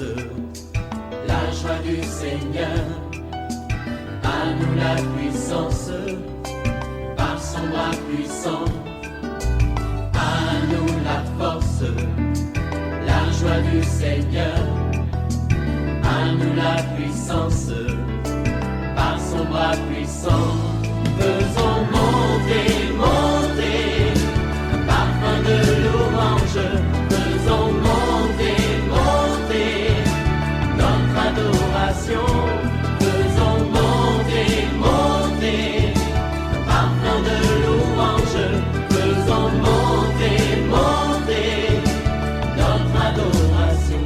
force, la joie du Seigneur. À nous la puissance, par son bras puissant. À nous la force, la joie du Seigneur. À nous la puissance, par son bras puissant. Faisons monter, monter, un parfum de louange. Faisons monter, monter, notre adoration. Faisons monter, monter, un parfum de louange. Faisons monter, monter, notre adoration.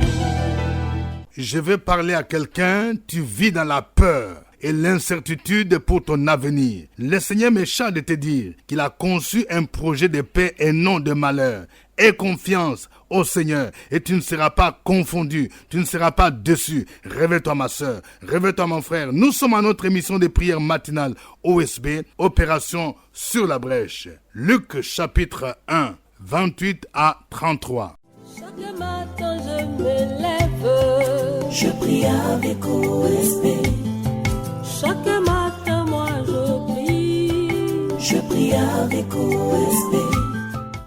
Je veux parler à quelqu'un, tu vis dans la peur et l'incertitude pour ton avenir. Le Seigneur me charge de te dire qu'il a conçu un projet de paix et non de malheur. Aie confiance au Seigneur et tu ne seras pas confondu, tu ne seras pas déçu. Réveille-toi ma soeur, réveille-toi mon frère. Nous sommes à notre émission de prière matinale OSB, Opération sur la brèche. Luc chapitre 1, 28 à 33. Chaque matin je me lève, je prie avec OSB. Chaque matin moi je prie avec OSB.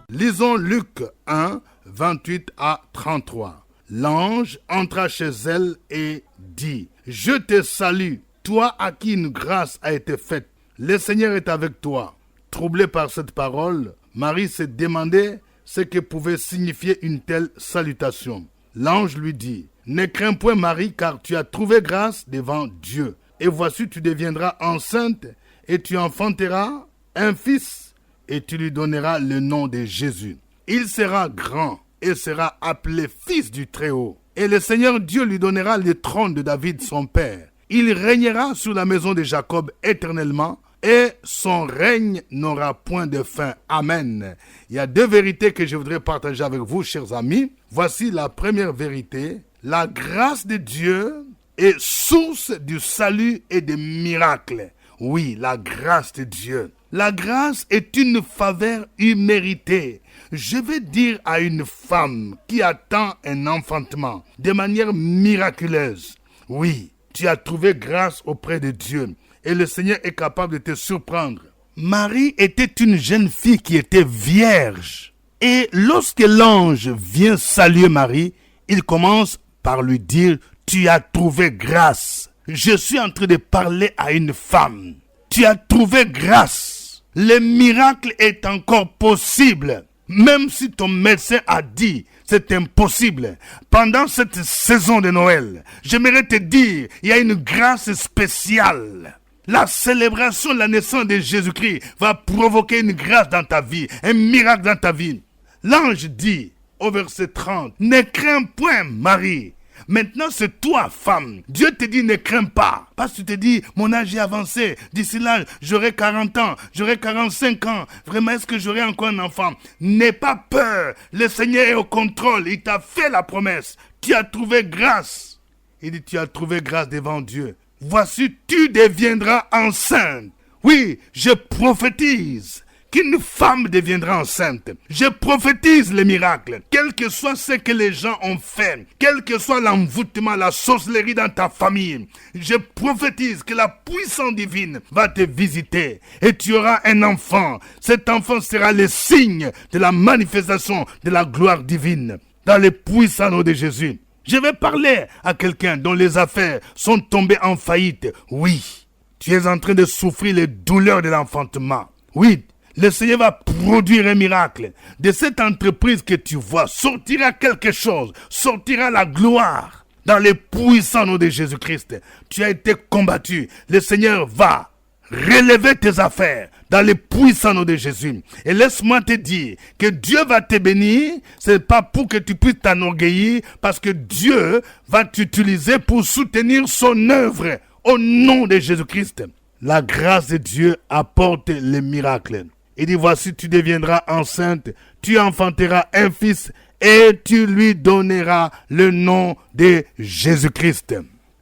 Lisons Luc 1, 28 à 33. L'ange entra chez elle et dit: Je te salue, toi à qui une grâce a été faite. Le Seigneur est avec toi. Troublée par cette parole, Marie se demandait ce que pouvait signifier une telle salutation. L'ange lui dit: Ne crains point Marie, car tu as trouvé grâce devant Dieu. Et voici, tu deviendras enceinte et tu enfanteras un fils et tu lui donneras le nom de Jésus. Il sera grand et sera appelé fils du Très-Haut. Et le Seigneur Dieu lui donnera le trône de David son père. Il régnera sur la maison de Jacob éternellement et son règne n'aura point de fin. Amen. Il y a deux vérités que je voudrais partager avec vous, chers amis. Voici la première vérité. La grâce de Dieu est source du salut et des miracles. Oui, la grâce de Dieu. La grâce est une faveur imméritée. Je vais dire à une femme qui attend un enfantement de manière miraculeuse: oui, tu as trouvé grâce auprès de Dieu et le Seigneur est capable de te surprendre. Marie était une jeune fille qui était vierge. Et lorsque l'ange vient saluer Marie, il commence par lui dire: tu as trouvé grâce. Je suis en train de parler à une femme. Tu as trouvé grâce. Le miracle est encore possible. Même si ton médecin a dit c'est impossible. Pendant cette saison de Noël, j'aimerais te dire, il y a une grâce spéciale. La célébration de la naissance de Jésus-Christ va provoquer une grâce dans ta vie, un miracle dans ta vie. L'ange dit au verset 30, ne crains point Marie. Maintenant, c'est toi, femme. Dieu te dit, ne crains pas. Parce que tu te dis, mon âge est avancé. D'ici là, j'aurai 40 ans, j'aurai 45 ans. Vraiment, est-ce que j'aurai encore un enfant? N'aie pas peur. Le Seigneur est au contrôle. Il t'a fait la promesse. Tu as trouvé grâce. Il dit, tu as trouvé grâce devant Dieu. Voici, tu deviendras enceinte. Oui, je prophétise qu'une femme deviendra enceinte. Je prophétise les miracles. Quel que soit ce que les gens ont fait, quel que soit l'envoûtement, la sorcellerie dans ta famille, je prophétise que la puissance divine va te visiter et tu auras un enfant. Cet enfant sera le signe de la manifestation de la gloire divine dans le puissant nom de Jésus. Je vais parler à quelqu'un dont les affaires sont tombées en faillite. Oui, tu es en train de souffrir les douleurs de l'enfantement. Oui, le Seigneur va produire un miracle. De cette entreprise que tu vois, sortira quelque chose, sortira la gloire. Dans le puissant nom de Jésus-Christ, tu as été combattu. Le Seigneur va relever tes affaires dans le puissant nom de Jésus. Et laisse-moi te dire que Dieu va te bénir. Ce n'est pas pour que tu puisses t'enorgueillir, parce que Dieu va t'utiliser pour soutenir son œuvre au nom de Jésus-Christ. La grâce de Dieu apporte les miracles. Il dit, voici, tu deviendras enceinte, tu enfanteras un fils et tu lui donneras le nom de Jésus-Christ.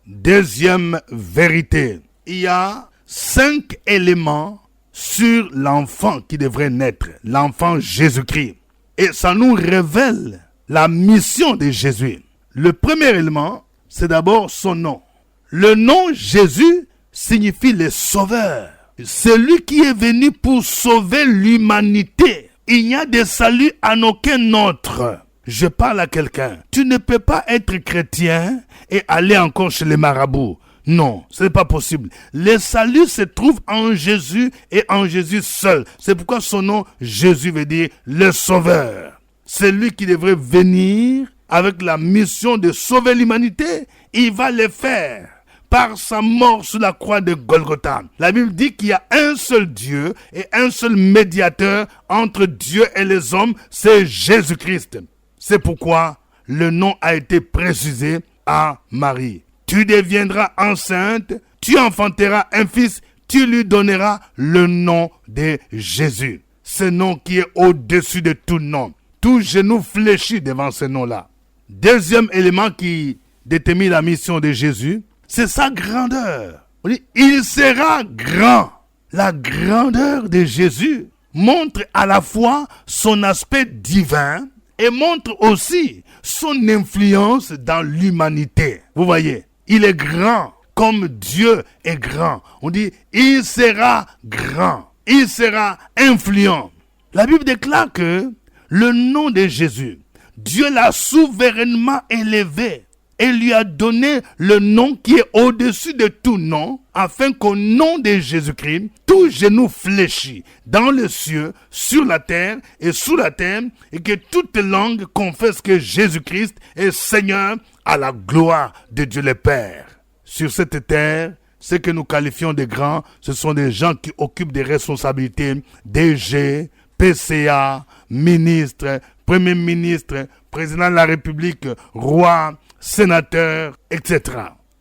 Deuxième vérité, il y a 5 éléments sur l'enfant qui devrait naître, l'enfant Jésus-Christ. Et ça nous révèle la mission de Jésus. Le premier élément, c'est d'abord son nom. Le nom Jésus signifie le sauveur. C'est lui qui est venu pour sauver l'humanité. Il n'y a de salut en aucun autre. Je parle à quelqu'un. Tu ne peux pas être chrétien et aller encore chez les marabouts. Non, ce n'est pas possible. Le salut se trouve en Jésus et en Jésus seul. C'est pourquoi son nom, Jésus, veut dire le sauveur. C'est lui qui devrait venir avec la mission de sauver l'humanité. Il va le faire par sa mort sur la croix de Golgotha. La Bible dit qu'il y a un seul Dieu et un seul médiateur entre Dieu et les hommes, c'est Jésus-Christ. C'est pourquoi le nom a été précisé à Marie. Tu deviendras enceinte, tu enfanteras un fils, tu lui donneras le nom de Jésus. Ce nom qui est au-dessus de tout nom. Tout genou fléchit devant ce nom-là. Deuxième élément qui détermine la mission de Jésus, c'est sa grandeur. On dit, il sera grand. La grandeur de Jésus montre à la fois son aspect divin et montre aussi son influence dans l'humanité. Vous voyez, il est grand comme Dieu est grand. On dit, il sera grand. Il sera influent. La Bible déclare que le nom de Jésus, Dieu l'a souverainement élevé et lui a donné le nom qui est au-dessus de tout nom, afin qu'au nom de Jésus-Christ, tout genou fléchit dans les cieux, sur la terre et sous la terre, et que toute langue confesse que Jésus-Christ est Seigneur à la gloire de Dieu le Père. Sur cette terre, ceux que nous qualifions de grands, ce sont des gens qui occupent des responsabilités, DG, PCA, ministre, Premier ministre, président de la République, roi, sénateur, etc.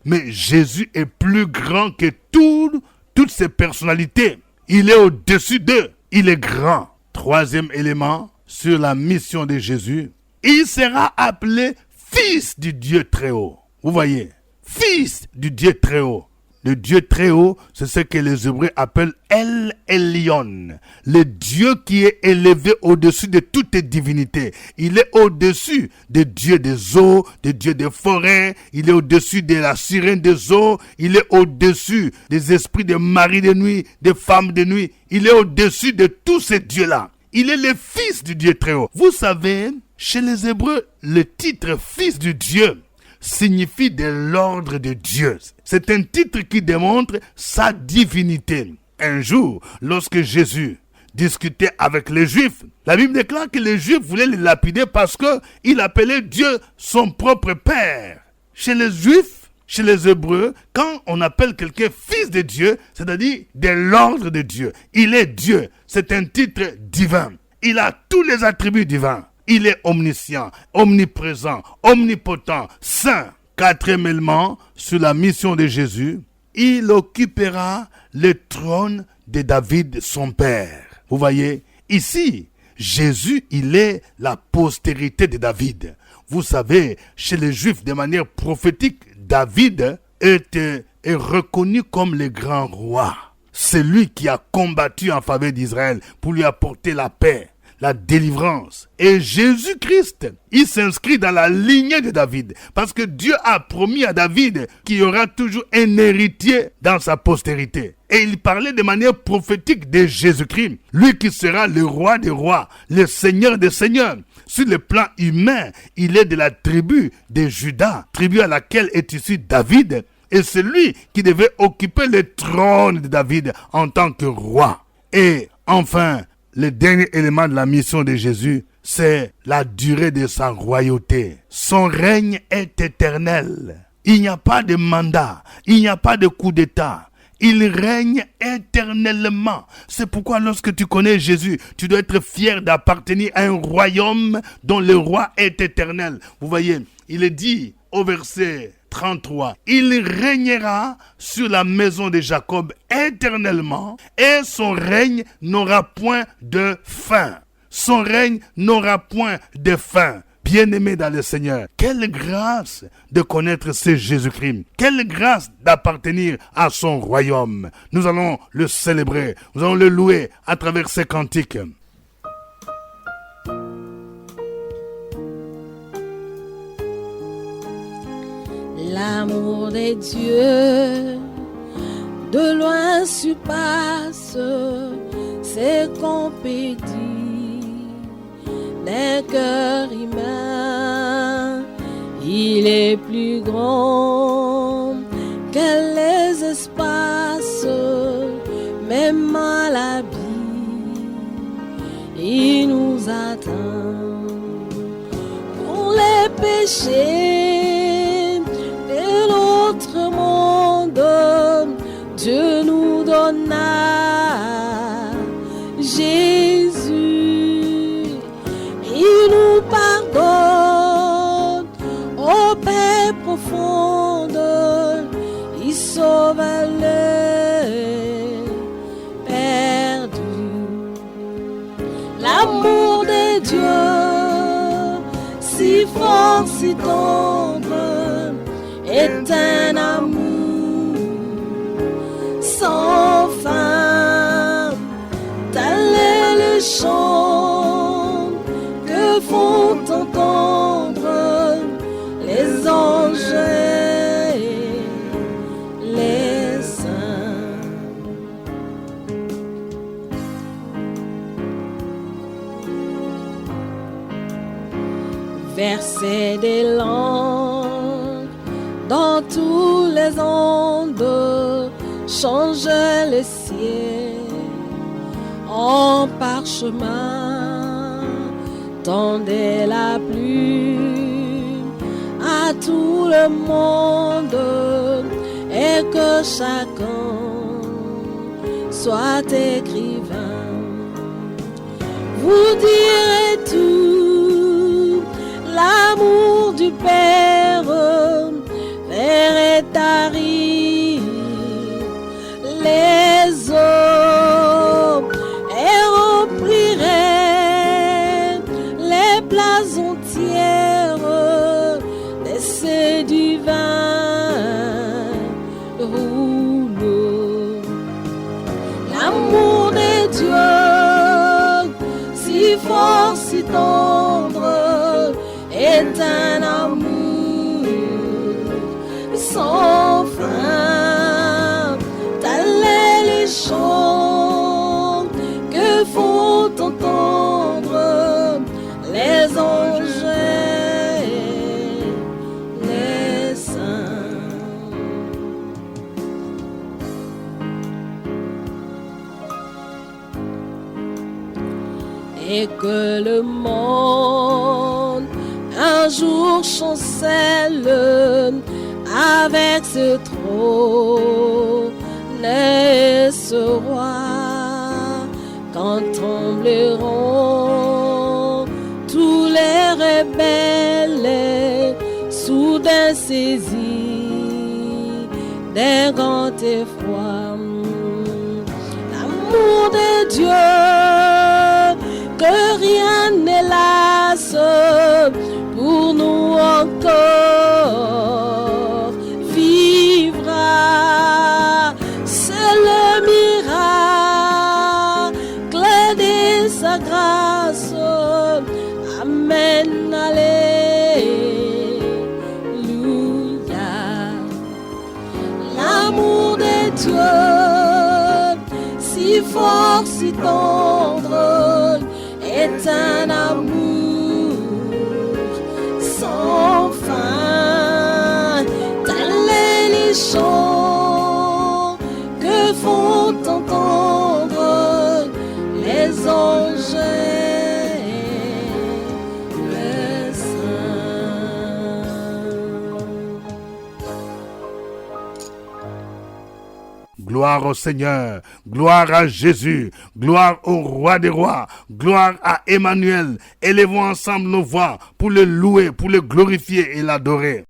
Mais Jésus est plus grand que toutes ces personnalités. Il est au-dessus d'eux. Il est grand. Troisième élément sur la mission de Jésus, il sera appelé Fils du Dieu très haut. Vous voyez, Fils du Dieu très haut. Le Dieu très haut, c'est ce que les Hébreux appellent El Elyon, le Dieu qui est élevé au-dessus de toute divinité. Il est au-dessus des dieux des eaux, des dieux des forêts, il est au-dessus de la sirène des eaux, il est au-dessus des esprits de maris de nuit, des femmes de nuit, il est au-dessus de tous ces dieux-là. Il est le Fils du Dieu très haut. Vous savez, chez les Hébreux, le titre Fils du Dieu signifie de l'ordre de Dieu. C'est un titre qui démontre sa divinité. Un jour, lorsque Jésus discutait avec les Juifs, la Bible déclare que les Juifs voulaient le lapider parce qu'il appelait Dieu son propre Père. Chez les Juifs, chez les Hébreux, quand on appelle quelqu'un fils de Dieu, c'est-à-dire de l'ordre de Dieu, il est Dieu. C'est un titre divin. Il a tous les attributs divins. Il est omniscient, omniprésent, omnipotent, saint. Quatrième élément sur la mission de Jésus, il occupera le trône de David, son père. Vous voyez, ici, Jésus, il est la postérité de David. Vous savez, chez les Juifs, de manière prophétique, David est reconnu comme le grand roi. C'est lui qui a combattu en faveur d'Israël pour lui apporter la paix, la délivrance. Et Jésus-Christ, il s'inscrit dans la lignée de David. Parce que Dieu a promis à David qu'il y aura toujours un héritier dans sa postérité. Et il parlait de manière prophétique de Jésus-Christ. Lui qui sera le roi des rois, le seigneur des seigneurs. Sur le plan humain, il est de la tribu de Juda, tribu à laquelle est issu David. Et c'est lui qui devait occuper le trône de David en tant que roi. Et enfin, le dernier élément de la mission de Jésus, c'est la durée de sa royauté. Son règne est éternel. Il n'y a pas de mandat, il n'y a pas de coup d'État. Il règne éternellement. C'est pourquoi lorsque tu connais Jésus, tu dois être fier d'appartenir à un royaume dont le roi est éternel. Vous voyez, il est dit au verset 33, il régnera sur la maison de Jacob éternellement et son règne n'aura point de fin. Son règne n'aura point de fin. Bien-aimé dans le Seigneur, quelle grâce de connaître ce Jésus-Christ. Quelle grâce d'appartenir à son royaume. Nous allons le célébrer, nous allons le louer à travers ces cantiques. L'amour des dieux de loin surpasse ses compétis d'un cœur humain. Il est plus grand que les espaces, même à l'abîme, il nous attend. Pour les péchés de notre monde, Dieu nous donna Jésus. Il nous pardonne aux paix profondes, il sauve les perdus. L'amour de Dieu, si fort, si tendre, est un amour sans fin. Tel est le chant que font entendre les anges et les saints. Verser des langues dans tous les ondes, change le ciel en parchemin, tendez la plume à tout le monde et que chacun soit écrivain. Vous direz tout l'amour du Père verrait tarir les hommes et remplirait les places entières de ces divins rouleaux. L'amour de Dieu, si fort, si tendre, est un amour sans fin. Tel est le chant que font entendre les anges et les saints. Et que le monde un jour chancelle avec ce trône et ce roi, quand trembleront tous les rebelles, soudain saisis d'un grand effroi. L'amour de Dieu, que rien ne lasse, pour nous encore vivra. C'est le miracle de sa grâce. Amen, alléluia. L'amour de Dieu, si fort, si tendre, est un amour sans fin. Tel est le chant que font entendre les anges et les saints. Gloire au Seigneur, gloire à Jésus, gloire au Roi des Rois, gloire à Emmanuel. Élevons ensemble nos voix pour le louer, pour le glorifier et l'adorer.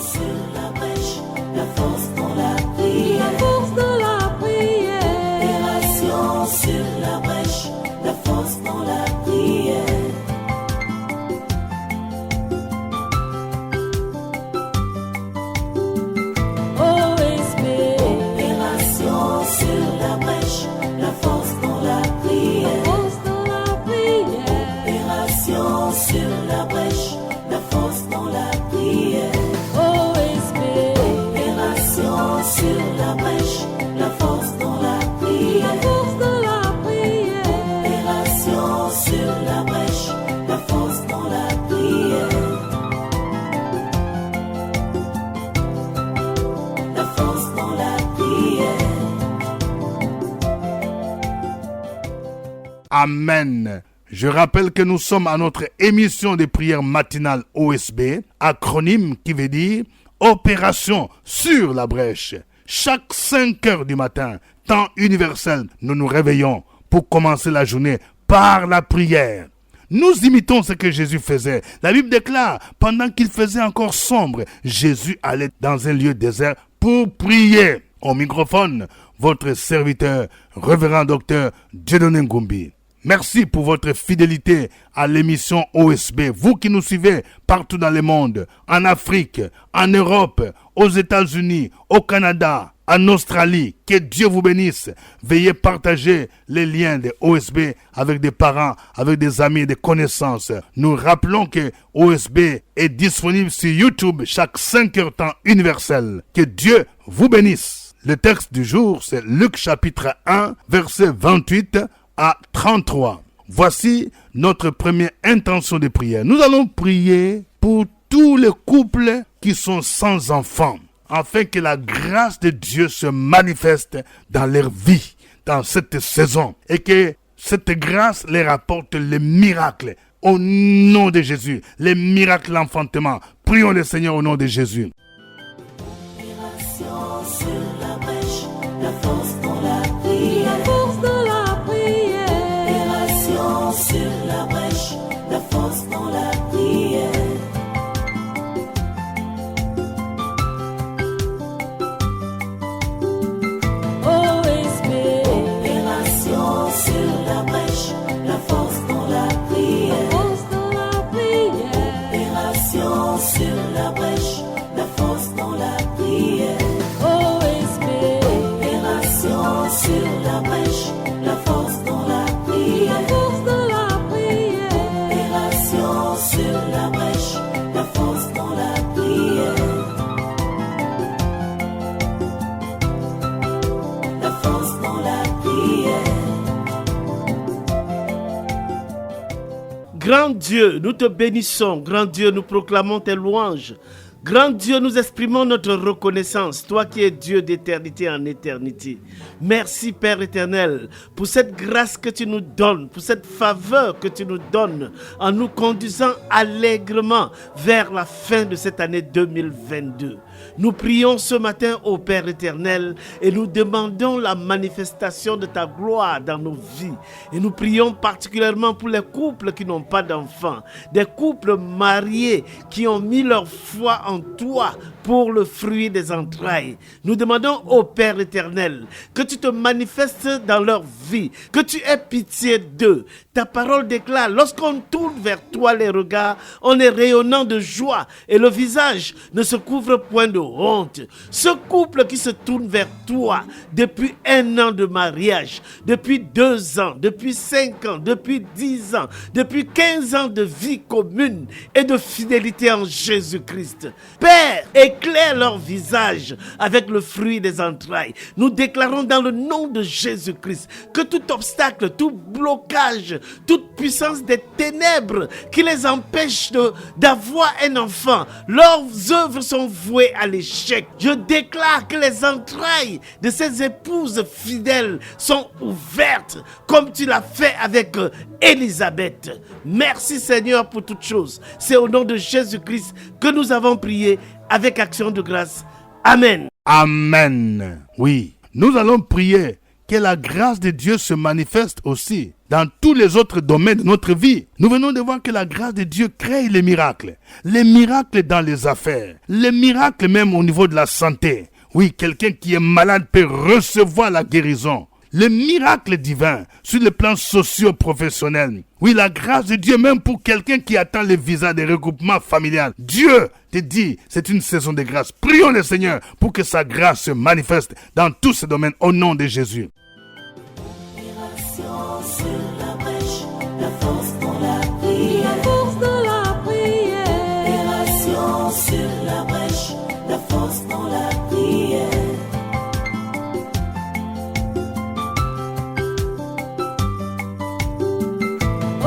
Sur la brèche, la force dans la prière. La force de la prière. Opération sur la brèche, la force dans la prière. OSB. Opération sur la brèche, la force dans la prière. Force de la prière. Opération sur la brèche, la force dans la prière. Amen. Je rappelle que nous sommes à notre émission de prière matinale OSB, acronyme qui veut dire Opération sur la brèche. Chaque 5 heures du matin, temps universel, nous nous réveillons pour commencer la journée par la prière. Nous imitons ce que Jésus faisait. La Bible déclare, pendant qu'il faisait encore sombre, Jésus allait dans un lieu désert pour prier. Au microphone, votre serviteur, révérend docteur Dieudonné Ngumbi. Merci pour votre fidélité à l'émission OSB. Vous qui nous suivez partout dans le monde, en Afrique, en Europe, aux États-Unis, au Canada, en Australie. Que Dieu vous bénisse. Veuillez partager les liens de OSB avec des parents, avec des amis et des connaissances. Nous rappelons que OSB est disponible sur YouTube chaque 5 heures temps universel. Que Dieu vous bénisse. Le texte du jour, c'est Luc chapitre 1, verset 28 à 33. Voici notre première intention de prière. Nous allons prier pour tous les couples qui sont sans enfants, afin que la grâce de Dieu se manifeste dans leur vie, dans cette saison, et que cette grâce leur apporte les miracles. Au nom de Jésus, les miracles d'enfantement. Prions le Seigneur au nom de Jésus. Sur la brèche, la force dans la prière. La force de la prière. Opération sur la brèche, la force dans la prière. OSB. Opération sur la brèche, la force dans la prière. La force de la prière. Opération sur la brèche, la force dans la prière. OSB. Opération sur la brèche, la force dans la prière. La force de la prière. Opération sur la brèche, la force dans la prière. La force dans la prière. Grand Dieu, nous te bénissons. Grand Dieu, nous proclamons tes louanges. Grand Dieu, nous exprimons notre reconnaissance, toi qui es Dieu d'éternité en éternité. Merci Père éternel pour cette grâce que tu nous donnes, pour cette faveur que tu nous donnes en nous conduisant allègrement vers la fin de cette année 2022. Nous prions ce matin au Père éternel et nous demandons la manifestation de ta gloire dans nos vies. Et nous prions particulièrement pour les couples qui n'ont pas d'enfants, des couples mariés qui ont mis leur foi en toi pour le fruit des entrailles. Nous demandons au Père éternel que tu te manifestes dans leur vie, que tu aies pitié d'eux. Ta parole déclare, lorsqu'on tourne vers toi les regards, on est rayonnant de joie et le visage ne se couvre point de honte. Ce couple qui se tourne vers toi depuis 1 an de mariage, depuis 2 ans, depuis 5 ans, depuis 10 ans, depuis 15 ans de vie commune et de fidélité en Jésus-Christ. Père, éclaire leur visage avec le fruit des entrailles. Nous déclarons dans le nom de Jésus-Christ que tout obstacle, tout blocage, toute puissance des ténèbres qui les empêche d'avoir un enfant, leurs œuvres sont vouées à l'échec. Je déclare que les entrailles de ces épouses fidèles sont ouvertes comme tu l'as fait avec Élisabeth. Merci Seigneur pour toutes choses. C'est au nom de Jésus-Christ que nous avons prié avec action de grâce. Amen. Amen. Oui, nous allons prier que la grâce de Dieu se manifeste aussi dans tous les autres domaines de notre vie. Nous venons de voir que la grâce de Dieu crée les miracles dans les affaires, les miracles même au niveau de la santé. Oui, quelqu'un qui est malade peut recevoir la guérison. Les miracles divins sur le plan socio-professionnel. Oui, la grâce de Dieu même pour quelqu'un qui attend le visa de regroupement familial. Dieu te dit, c'est une saison de grâce. Prions le Seigneur pour que sa grâce se manifeste dans tous ces domaines au nom de Jésus. Opération sur la brèche, la force dans la prière. La force de la prière. Opération sur la brèche, la force dans la prière.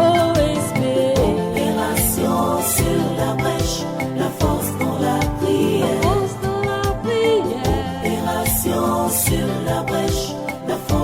OSB. Opération sur la brèche, la force dans la prière. La force de la prière. Opération sur la brèche, la force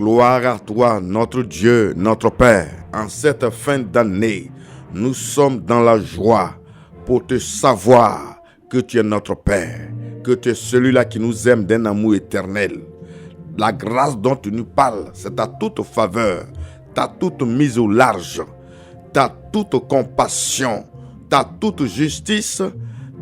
Gloire à toi, notre Dieu, notre Père. En cette fin d'année, nous sommes dans la joie pour te savoir que tu es notre Père, que tu es celui-là qui nous aime d'un amour éternel. La grâce dont tu nous parles, c'est ta toute faveur, ta toute mise au large, ta toute compassion, ta toute justice,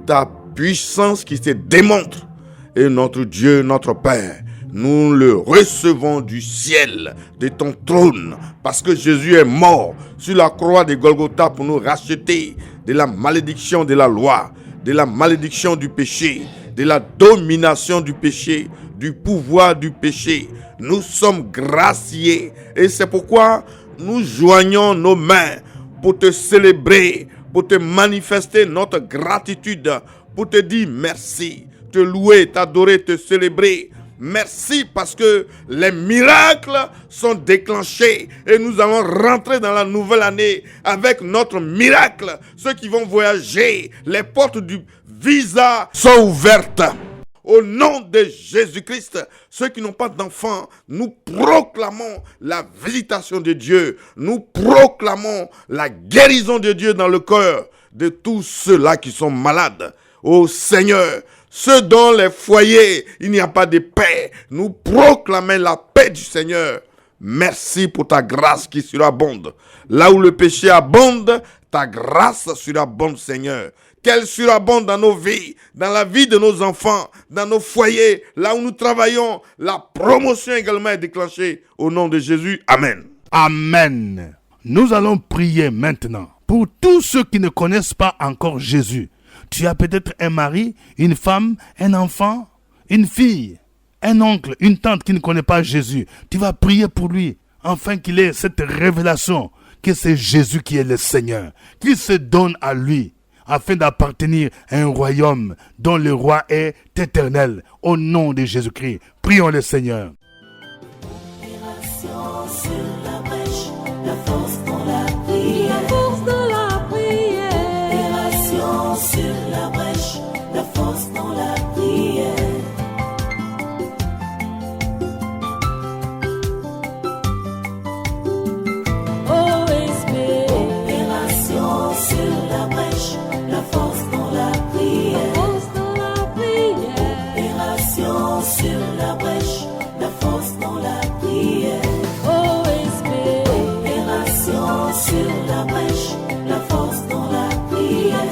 ta puissance qui se démontre. Et notre Dieu, notre Père, nous le recevons du ciel, de ton trône, parce que Jésus est mort sur la croix de Golgotha pour nous racheter de la malédiction de la loi, de la malédiction du péché, de la domination du péché, du pouvoir du péché. Nous sommes graciés et c'est pourquoi nous joignons nos mains pour te célébrer, pour te manifester notre gratitude, pour te dire merci, te louer, t'adorer, te célébrer. Merci parce que les miracles sont déclenchés et nous allons rentrer dans la nouvelle année avec notre miracle. Ceux qui vont voyager, les portes du visa sont ouvertes. Au nom de Jésus-Christ, ceux qui n'ont pas d'enfants, nous proclamons la visitation de Dieu. Nous proclamons la guérison de Dieu dans le cœur de tous ceux-là qui sont malades. Ô Seigneur, ceux dans les foyers, il n'y a pas de paix. Nous proclamons la paix du Seigneur. Merci pour ta grâce qui surabonde. Là où le péché abonde, ta grâce surabonde, Seigneur. Qu'elle surabonde dans nos vies, dans la vie de nos enfants, dans nos foyers, là où nous travaillons. La promotion également est déclenchée au nom de Jésus. Amen. Amen. Nous allons prier maintenant pour tous ceux qui ne connaissent pas encore Jésus. Tu as peut-être un mari, une femme, un enfant, une fille, un oncle, une tante qui ne connaît pas Jésus. Tu vas prier pour lui, afin qu'il ait cette révélation que c'est Jésus qui est le Seigneur, qu'il se donne à lui, afin d'appartenir à un royaume dont le roi est éternel. Au nom de Jésus-Christ, prions le Seigneur. Opération sur la brèche, la force dans la prière. Opération sur la brèche, la force dans la prière. Opération sur la brèche, la force dans la prière. Opération sur la brèche, la force dans la prière. Opération sur la brèche, la force dans la prière.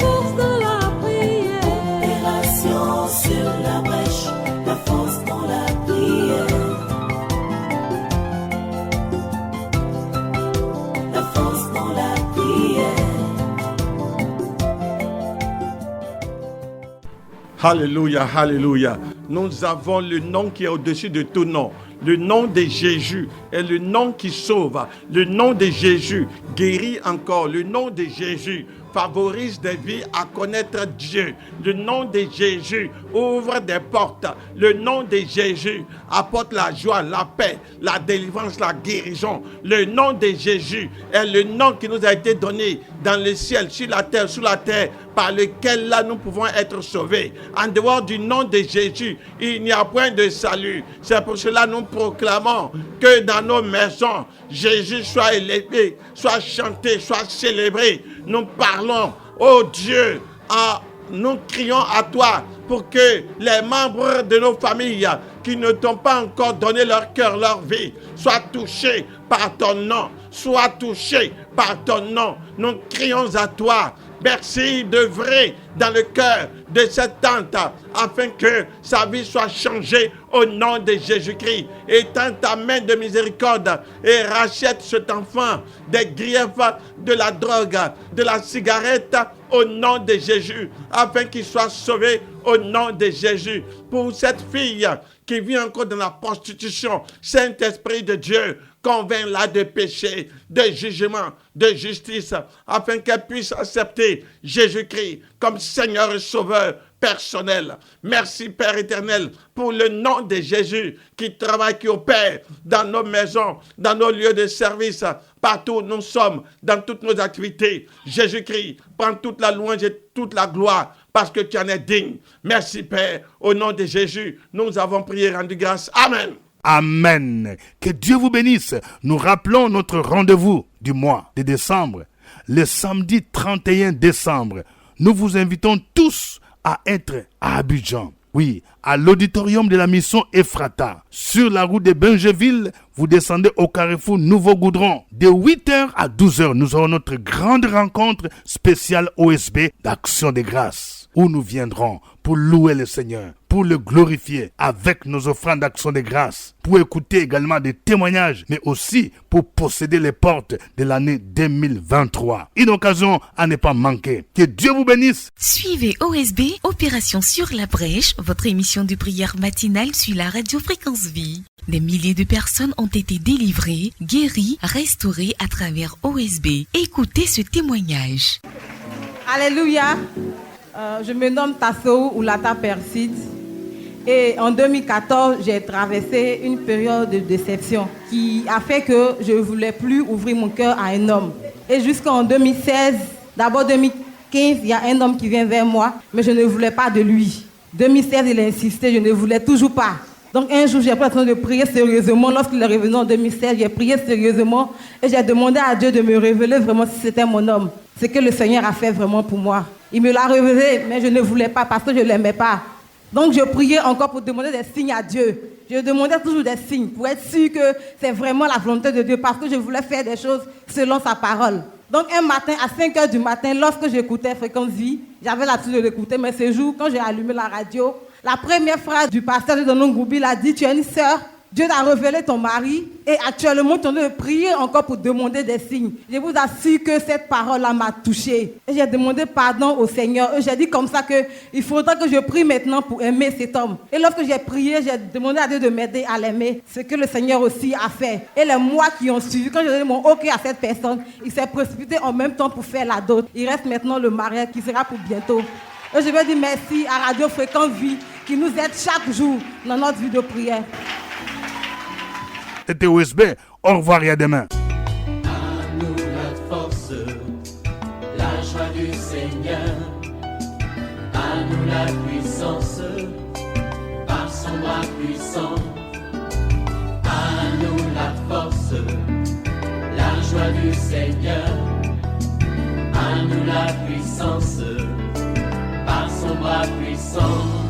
Opération sur la brèche, la force dans la prière. La force dans la prière. Alléluia, alléluia. Nous avons le nom qui est au-dessus de tout nom. Le nom de Jésus est le nom qui sauve. Le nom de Jésus guérit encore. Le nom de Jésus favorise des vies à connaître Dieu. Le nom de Jésus ouvre des portes. Le nom de Jésus apporte la joie, la paix, la délivrance, la guérison. Le nom de Jésus est le nom qui nous a été donné dans le ciel, sur la terre, sous la terre, par lequel là nous pouvons être sauvés. En dehors du nom de Jésus, il n'y a point de salut. C'est pour cela que nous proclamons que dans nos maisons, Jésus soit élevé, soit chanté, soit célébré. Nous parlons, oh Dieu, nous crions à toi pour que les membres de nos familles qui ne t'ont pas encore donné leur cœur, leur vie, soient touchés par ton nom, soient touchés par ton nom. Nous crions à toi. Merci d'œuvrer dans le cœur de cette tante afin que sa vie soit changée au nom de Jésus-Christ. Étends ta main de miséricorde et rachète cet enfant des griefs de la drogue, de la cigarette au nom de Jésus afin qu'il soit sauvé au nom de Jésus. Pour cette fille qui vit encore dans la prostitution, Saint-Esprit de Dieu, convainc-la de péché, de jugement, de justice, afin qu'elle puisse accepter Jésus-Christ comme Seigneur et Sauveur personnel. Merci Père éternel pour le nom de Jésus qui travaille, qui opère dans nos maisons, dans nos lieux de service, partout où nous sommes, dans toutes nos activités. Jésus-Christ, prends toute la louange et toute la gloire parce que tu en es digne. Merci Père, au nom de Jésus, nous avons prié, rendu grâce. Amen. Amen. Que Dieu vous bénisse. Nous rappelons notre rendez-vous du mois de décembre, le samedi 31 décembre. Nous vous invitons tous à être à Abidjan. Oui, à l'auditorium de la mission Ephrata. Sur la route de Bengeville, vous descendez au carrefour Nouveau Goudron. De 8h à 12h, nous aurons notre grande rencontre spéciale OSB d'Action de Grâce, où nous viendrons pour louer le Seigneur, pour le glorifier avec nos offrandes d'Action de Grâce, pour écouter également des témoignages, mais aussi pour posséder les portes de l'année 2023. Une occasion à ne pas manquer. Que Dieu vous bénisse. Suivez OSB, Opération sur la brèche, votre émission de prière matinale sur la radio Fréquence Vie. Des milliers de personnes ont été délivrées, guéries, restaurées à travers OSB. Écoutez ce témoignage. Alléluia. Je me nomme Tassou Oulata Perside. Et en 2014, j'ai traversé une période de déception qui a fait que je ne voulais plus ouvrir mon cœur à un homme. Et jusqu'en 2016, d'abord 2015, il y a un homme qui vient vers moi, mais je ne voulais pas de lui. 2016, il a insisté, je ne voulais toujours pas. Donc un jour, j'ai pris le temps de prier sérieusement. Lorsqu'il est revenu en 2016, j'ai prié sérieusement et j'ai demandé à Dieu de me révéler vraiment si c'était mon homme. Ce que le Seigneur a fait vraiment pour moi. Il me l'a révélé, mais je ne voulais pas parce que je ne l'aimais pas. Donc je priais encore pour demander des signes à Dieu. Je demandais toujours des signes pour être sûr que c'est vraiment la volonté de Dieu parce que je voulais faire des choses selon sa parole. Donc un matin, à 5h du matin, lorsque j'écoutais Fréquence Vie, j'avais l'habitude de l'écouter, mais ce jour, quand j'ai allumé la radio, la première phrase du pasteur de Donon Goubi a dit « Tu es une sœur, Dieu t'a révélé ton mari et actuellement tu es en train de prier encore pour demander des signes. » Je vous assure que cette parole-là m'a touchée. Et j'ai demandé pardon au Seigneur. Et j'ai dit comme ça qu'il faudra que je prie maintenant pour aimer cet homme. Et lorsque j'ai prié, j'ai demandé à Dieu de m'aider à l'aimer. Ce que le Seigneur aussi a fait. Et les mois qui ont suivi, quand j'ai donné mon OK à cette personne, il s'est précipité en même temps pour faire la dot. Il reste maintenant le mariage qui sera pour bientôt. Et je veux dire merci à Radio Fréquence Vie qui nous aide chaque jour dans notre vie de prière. C'était OSB. Au revoir et à demain. À nous la force, la joie du Seigneur. À nous la puissance, par son bras puissant. À nous la force, la joie du Seigneur. À nous la puissance, par son bras puissant.